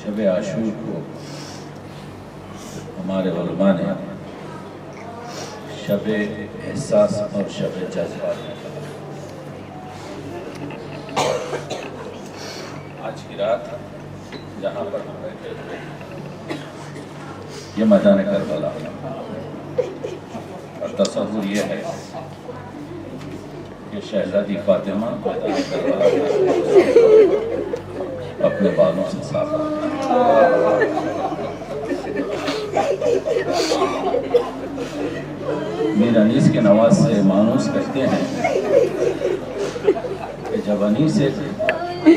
शब आशूर को हमारे उलमा ने शब एहसास और शब जज्बात में कहा। आज की रात जहाँ पर हम बैठे थे ये मैदान करबला और तस्वुर ये है कि शहजादी फातिमा मैदान करबला अपने बालों से साफ मीर अनीस के नवाज से मानूस कहते हैं कि जब अनीस से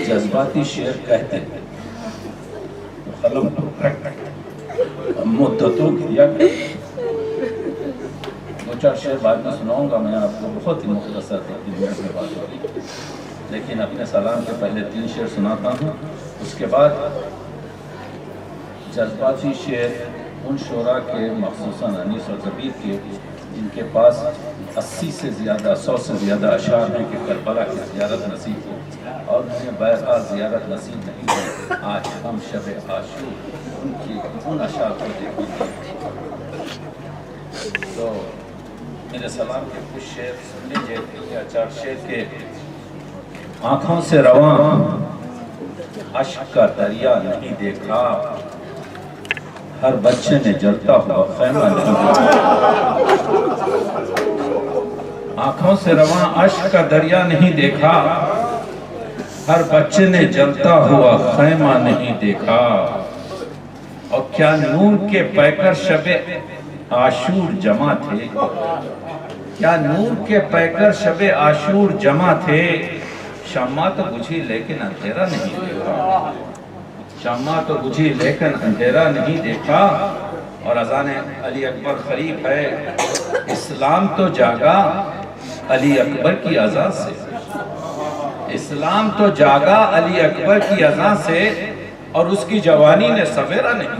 जज्बाती शेर कहते हैं तो कलम मुद्दतों किया। दो चार शेर बाद में सुनाऊंगा मैं आपको, बहुत ही मुख्तसर में बात हो रही, लेकिन अपने सलाम के पहले 3 शेर सुनाता हूँ। उसके बाद जज्बाती शेर उन शोरा के मखसूसन अनीस और ज़बीर के जिनके पास 80 से ज़्यादा 100 से ज़्यादा अशार हैं कि करबला की ज़ियारत नसीब हो, और उन्हें बहरहाल ज़ियारत नसीब नहीं है। आज हम शब आशूर उनकी उन अशार को देखेंगे। तो मेरे सलाम के कुछ शेर सुन लीजिए या 4 शेर के। आँखों से रवां अश्क का दरिया नहीं देखा, हर बच्चे ने जलता हुआ खैमा नहीं देखा। आँखों से रवां अश्क का दरिया नहीं देखा, हर बच्चे ने जलता हुआ खैमा नहीं देखा। और क्या नूर के पैकर शबे आशूर जमा थे, क्या नूर के पैकर शबे आशूर जमा थे। शम्मा तो बुझी लेकिन अंधेरा नहीं देखा, शम्मा तो बुझी लेकिन अंधेरा नहीं देखा। और अज़ान अली अकबर खरीफ है, इस्लाम तो जागा अली अकबर की अज़ा से, इस्लाम तो जागा अली अकबर की अज़ा से, और उसकी जवानी ने सवेरा नहीं।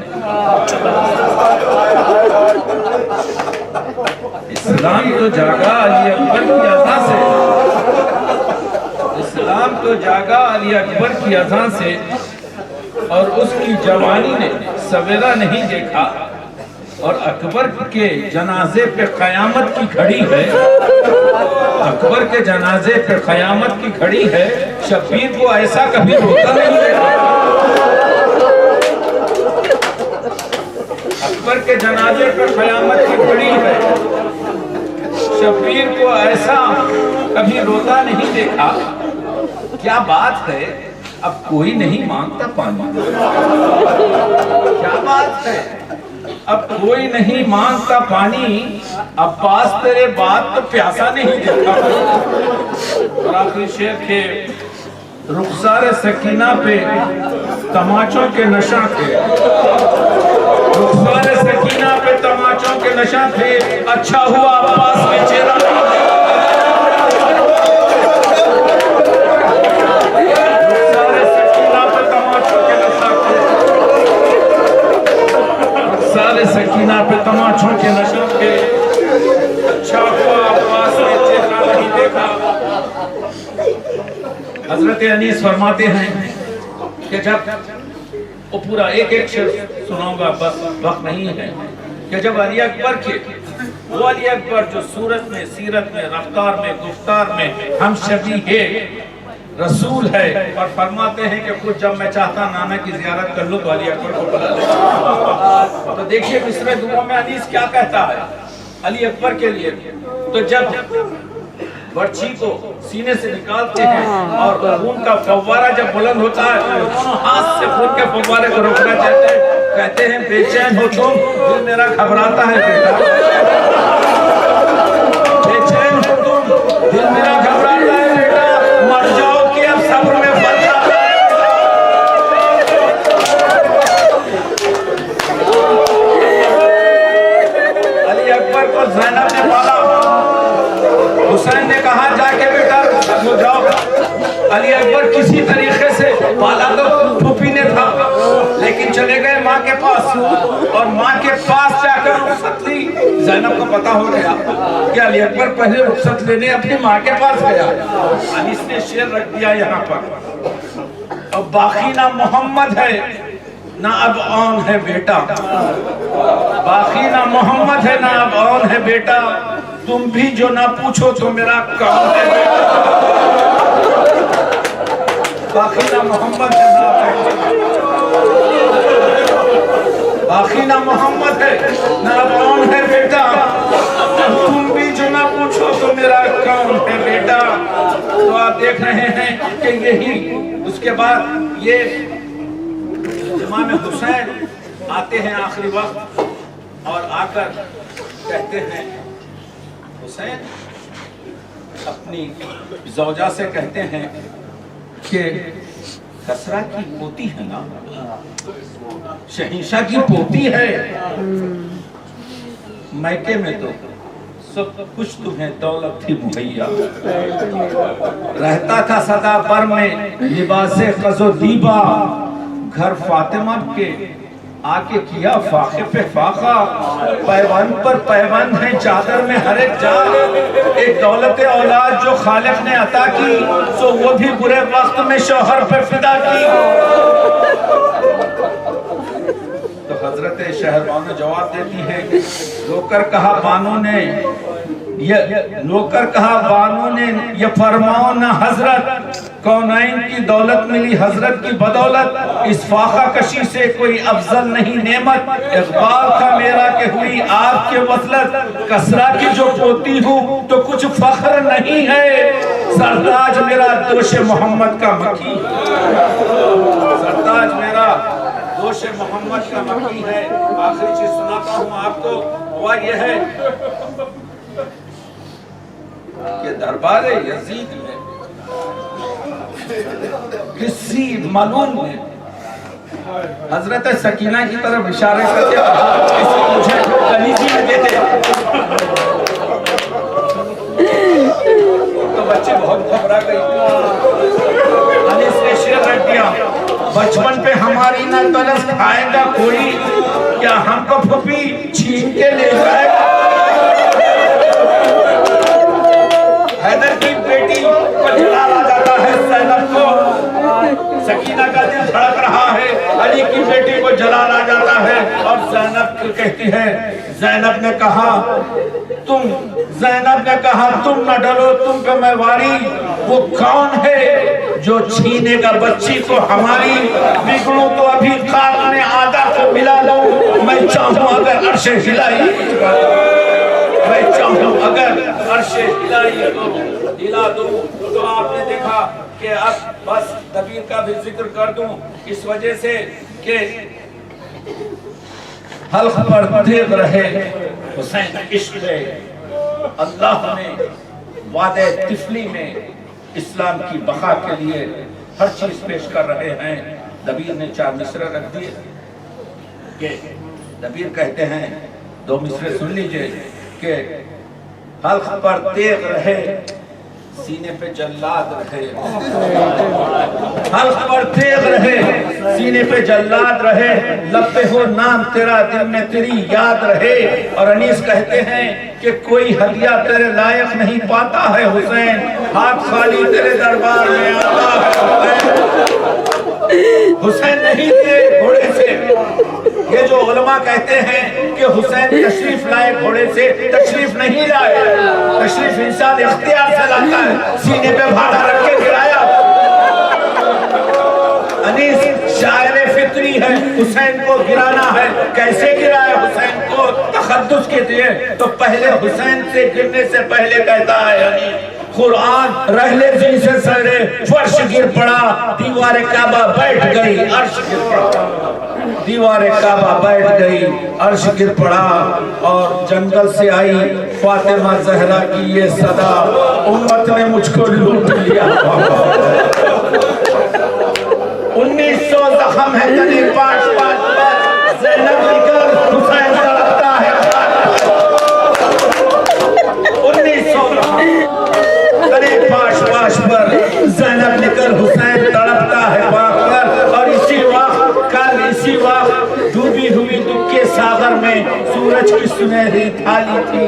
इस्लाम तो जागा अली अकबर की अज़ा से, इस्लाम तो जागा अली अकबर की अज़ा से, और उसकी जवानी ने सवेरा नहीं देखा। और अकबर के जनाजे पे क़यामत की घड़ी है, अकबर के जनाजे पे क़यामत की घड़ी है। शब्बीर को ऐसा कभी रोता नहीं देखा, अकबर के जनाजे पे क़यामत की घड़ी है। शब्बीर को ऐसा कभी रोता नहीं देखा। क्या बात है, अब कोई नहीं मांगता पानी, क्या बात है, अब कोई नहीं मांगता पानी। अब्बास तेरे बाद तो प्यासा नहीं देखा। और आखिरी शेर के रुखसारे सकीना पे तमाचों के नशा थे, रुखसारे सकीना पे तमाचों के नशा थे। अच्छा हुआ अब्बास के चेहरा सकीना पे तमाचों के नशे के। अच्छा हुआ अब्बास ने चेहरा नहीं देखा। हजरत अनीस फरमाते हैं कि जब वो पूरा एक शेर सुनाऊंगा, बस वक्त नहीं है, कि जब अली अकबर के वो अली अकबर जो सूरत में, सीरत में, रफ्तार में, गुफ्तार में हम शबीहे रसूल है, और फरमाते हैं कि खुद जब मैं चाहता नाना की जियारत कर लूं तो अली अकबर को बुला लेता। तो देखिए मिस्र दुआ में अनीस क्या कहता है अली अकबर के लिए। तो जब बर्छी को सीने से निकालते हैं और खून का फव्वारा जब बुलंद होता है, तो दोनों हाथ से खून के फव्वारे को रोकना चाहते हैं। कहते हैं बेचैन हो तुम, दिल मेरा घबराता है बेटा, बेचैन हो तुम, दिल मेरा घबराता है बेटा, मर जाओ कि अब सब्र में बच जाता है। अली अकबर को ज़ैनब ने पाला, हुसैन ने कहा जाके बेटा हो जाओ। अली अकबर किसी तरीके से, पाला तो फूफी ने था, लेकिन चले गए माँ के पास, और माँ के पास जाकर रुखसत ली। ज़ैनब को पता हो गया कि अली अकबर पहले रुखसत लेने अपनी माँ के पास गया। अनीस ने शेर रख दिया यहाँ पर, और बाकी ना मोहम्मद है ना अब ऑन है बेटा, बाकी ना मोहम्मद है ना अब ऑन है बेटा, तुम भी जो ना पूछो तो मेरा कौन है बेटा, बाकी ना मोहम्मद है ना बाकी ना मोहम्मद है ना अब ऑन है बेटा, तुम भी जो ना पूछो तो मेरा कौन है बेटा। तो आप देख रहे हैं कि यही उसके बाद ये इमाम हुसैन आते हैं आखिरी वक्त और आकर कहते हैं, हुसैन अपनी ज़ौजा से कहते हैं कि कसरा की पोती है ना, शहींशाह की पोती है, मैके में तो सब कुछ तुम्हें दौलत थी मुहैया, रहता था सदा पर में लिबासे क़ज़ो दीबा, घर फातिमा के आके किया फाके पे फाका, पैबंद पर पैबंद है चादर में हर एक जान, एक दौलत औलाद जो खालिक ने अता की, सो वो भी बुरे वक्त में शौहर पे फिदा की। तो हजरत शहरबानो जवाब देती है, नौकर कहा बानो ने, ये नौकर कहा बानो ने, ये फरमाओ ना हजरत, कौनैन की दौलत मिली हजरत की बदौलत, इस फाका कशी से कोई अफजल नहीं नेमत, इकबाल था मेरा कि हुई आपके वसलत, कसरा की जो पोती हूँ तो कुछ फख्र नहीं है, सरताज मेरा दोष मोहम्मद का मकी, सरताज मेरा दोष मोहम्मद का मकी है। आखिरी चीज सुनाता हूँ आपको, वह यह है कि दरबार यजीद में किसी मालूम ने हजरत सकीना की तरफ इशारे करके मुझे कलीजी में देते, तो बच्चे बहुत घबरा गई। अनीस ने शेर रख दिया, बचपन पे हमारी न तरस खाएगा कोई, क्या हमको फूफी छीन के ले जाएगा। हैदर की बेटी को जलाल आ जाता है, ज़ैनब को, सकीना का दिल धड़क रहा है, अली की बेटी को जलाल आ जाता है और ज़ैनब कहती है, ज़ैनब ने कहा तुम न डरो, तुम पे मैं वारी, वो कौन है जो छीनेगा बच्ची को हमारी, बिगड़ूं तो अभी खाक में आधा को मिला लूं, मैं चाहूं अगर अर्शे हिलाई, मैं चाहूं अगर अर्शे हिलाई तो हिला दूं। तो आपने देखा कि अब बस दबीर का भी जिक्र कर दूं, इस वजह से कि हल्क पर देख रहे हुसैन इश्क है, अल्लाह ने वादे तिफली में इस्लाम की बका के लिए हर चीज पेश कर रहे हैं। दबीर ने 4 मिसरे रख दिए कि दबीर कहते हैं, 2 मिसरे सुन लीजिए कि हल्क पर तेग रहे, सीने पे जल्लाद रहे, हल्क पर तेग रहे, सीने पे जल्लाद रहे, लब पे हो नाम तेरा, दिल में तेरी याद रहे। और अनीस कहते हैं कि कोई हदिया तेरे लायक नहीं पाता है हुसैन, हाथ खाली तेरे दरबार में आता है हुसैन नहीं थे घोड़े से। ये जो उलमा कहते हैं कि हुसैन तशरीफ लाए घोड़े से, तशरीफ नहीं लाए, तशरीफ इंसान इख्तियार से लाता है, सीने पे भाड़ा रख के गिराया। अनीस शायर फित्री है, हुसैन को गिराना है, कैसे गिराया हुसैन को तखद्दुस के दिए, तो पहले हुसैन से गिरने से पहले कहता है अनीस, कुरान रहले जी से सरे फर्श गिर पड़ा, दीवार काबा बैठ गई, अर्श गिर पड़ा, दीवार काबा बैठ गई, अर्श गिर पड़ा। और जंगल से आई फातिमा जहरा की ये सदा, उम्मत ने मुझको लूट लिया। 1900 जख्म है तनी 5-5 ज़ैनब निकल हुसैन तड़पता है, 1900 5 पर ज़ैनब निकल हुसैन तड़पता है पाकर। और इसी वक्त कल इसी वक्त डूबी हुई दुख के सागर में सूरज की सुनहरी थाली थी,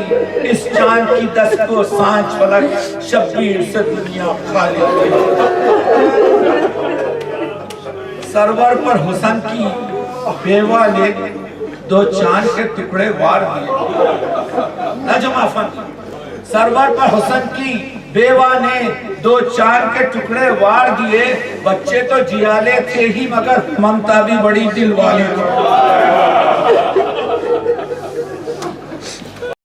इस चांद की दस को सांझ फलक, शब्बीर से दुनिया खाली थी। सरवर पर हुसैन की बेवा ने दो चांद के टुकड़े वार दिए। नजमाफन सरवर पर हुसन की बेवा ने दो चांद के टुकड़े वार दिए। बच्चे तो जियाले थे ही मगर ममता भी बड़ी दिल वाली थी।